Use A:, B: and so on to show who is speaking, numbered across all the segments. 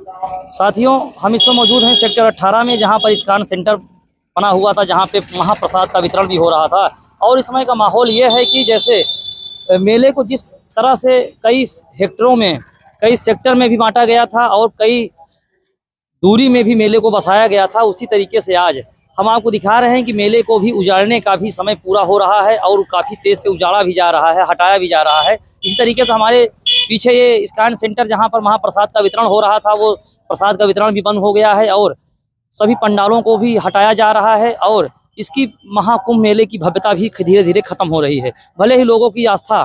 A: साथियों, हम इस समय मौजूद हैं सेक्टर 18 में, जहां पर इस्कॉन सेंटर बना हुआ था, जहां पे महाप्रसाद का वितरण भी हो रहा था। और इस समय का माहौल ये है कि जैसे मेले को जिस तरह से कई हेक्टरों में, कई सेक्टर में भी बांटा गया था और कई दूरी में भी मेले को बसाया गया था, उसी तरीके से आज हम आपको दिखा रहे हैं कि मेले को भी उजाड़ने का भी समय पूरा हो रहा है और काफ़ी तेज़ से उजाड़ा भी जा रहा है, हटाया भी जा रहा है। इसी तरीके से हमारे पीछे ये इस्कॉन सेंटर जहाँ पर महाप्रसाद का वितरण हो रहा था, वो प्रसाद का वितरण भी बंद हो गया है और सभी पंडालों को भी हटाया जा रहा है और इसकी महाकुंभ मेले की भव्यता भी धीरे धीरे खत्म हो रही है। भले ही लोगों की आस्था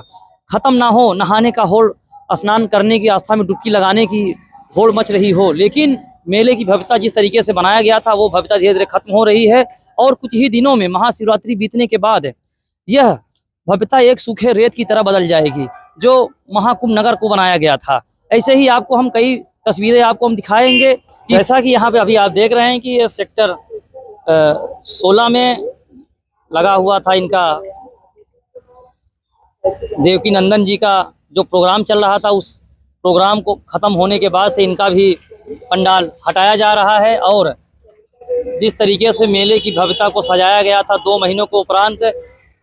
A: खत्म ना हो, नहाने का होड़, स्नान करने की आस्था में डुबकी लगाने की होड़ मच रही हो, लेकिन मेले की भव्यता जिस तरीके से बनाया गया था, वो भव्यता धीरे धीरे खत्म हो रही है। और कुछ ही दिनों में महाशिवरात्रि बीतने के बाद यह भव्यता एक सूखे रेत की तरह बदल जाएगी, जो महाकुंभ नगर को बनाया गया था। ऐसे ही आपको हम कई तस्वीरें आपको हम दिखाएंगे कि जैसा कि यहाँ पे अभी आप देख रहे हैं कि ये सेक्टर 16 में लगा हुआ था इनका देवकी नंदन जी का जो प्रोग्राम चल रहा था, उस प्रोग्राम को ख़त्म होने के बाद से इनका भी पंडाल हटाया जा रहा है। और जिस तरीके से मेले की भव्यता को सजाया गया था 2 महीनों को उपरांत,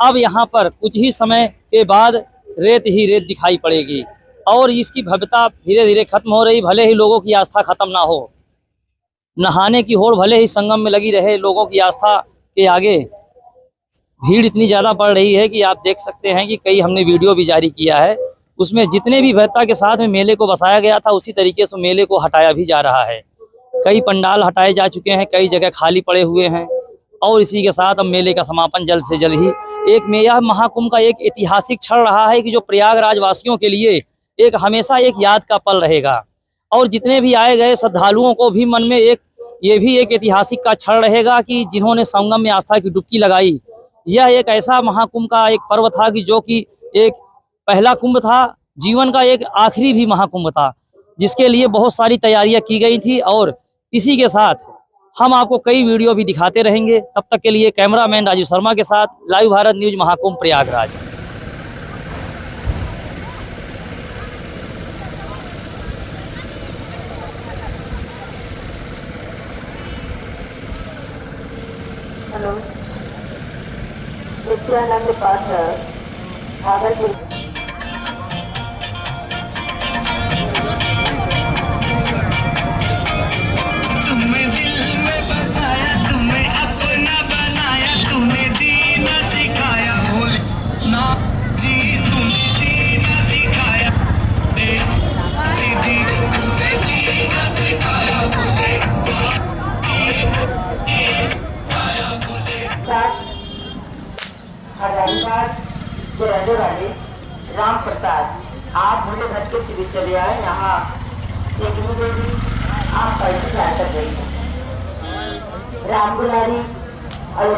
A: अब यहाँ पर कुछ ही समय के बाद रेत ही रेत दिखाई पड़ेगी और इसकी भव्यता धीरे धीरे खत्म हो रही। भले ही लोगों की आस्था खत्म ना हो, नहाने की होड़ भले ही संगम में लगी रहे, लोगों की आस्था के आगे भीड़ इतनी ज़्यादा बढ़ रही है कि आप देख सकते हैं कि कई हमने वीडियो भी जारी किया है, उसमें जितने भी भव्यता के साथ में मेले को बसाया गया था, उसी तरीके से मेले को हटाया भी जा रहा है। कई पंडाल हटाए जा चुके हैं, कई जगह खाली पड़े हुए हैं और इसी के साथ अब मेले का समापन जल्द से जल्द ही यह महाकुंभ का एक ऐतिहासिक क्षण रहा है कि जो प्रयागराज वासियों के लिए एक हमेशा एक याद का पल रहेगा। और जितने भी आए गए श्रद्धालुओं को भी मन में ये भी एक ऐतिहासिक का क्षण रहेगा कि जिन्होंने संगम में आस्था की डुबकी लगाई। यह एक ऐसा महाकुंभ का एक पर्व था कि जो कि एक पहला कुंभ था, जीवन का एक आखिरी भी महाकुंभ था, जिसके लिए बहुत सारी तैयारियां की गई थी। और इसी के साथ हम आपको कई वीडियो भी दिखाते रहेंगे। तब तक के लिए कैमरामैन राजू शर्मा के साथ live Bharat news, Mahakumbh Prayagraj.
B: Hello, Nityanand पात्र भागलपुर। जो रहने वाले राम प्रसाद, आप मुझे घर के शिविर चले आए। यहाँ एक देवी आप पैसे कर रही है। राम दुलारी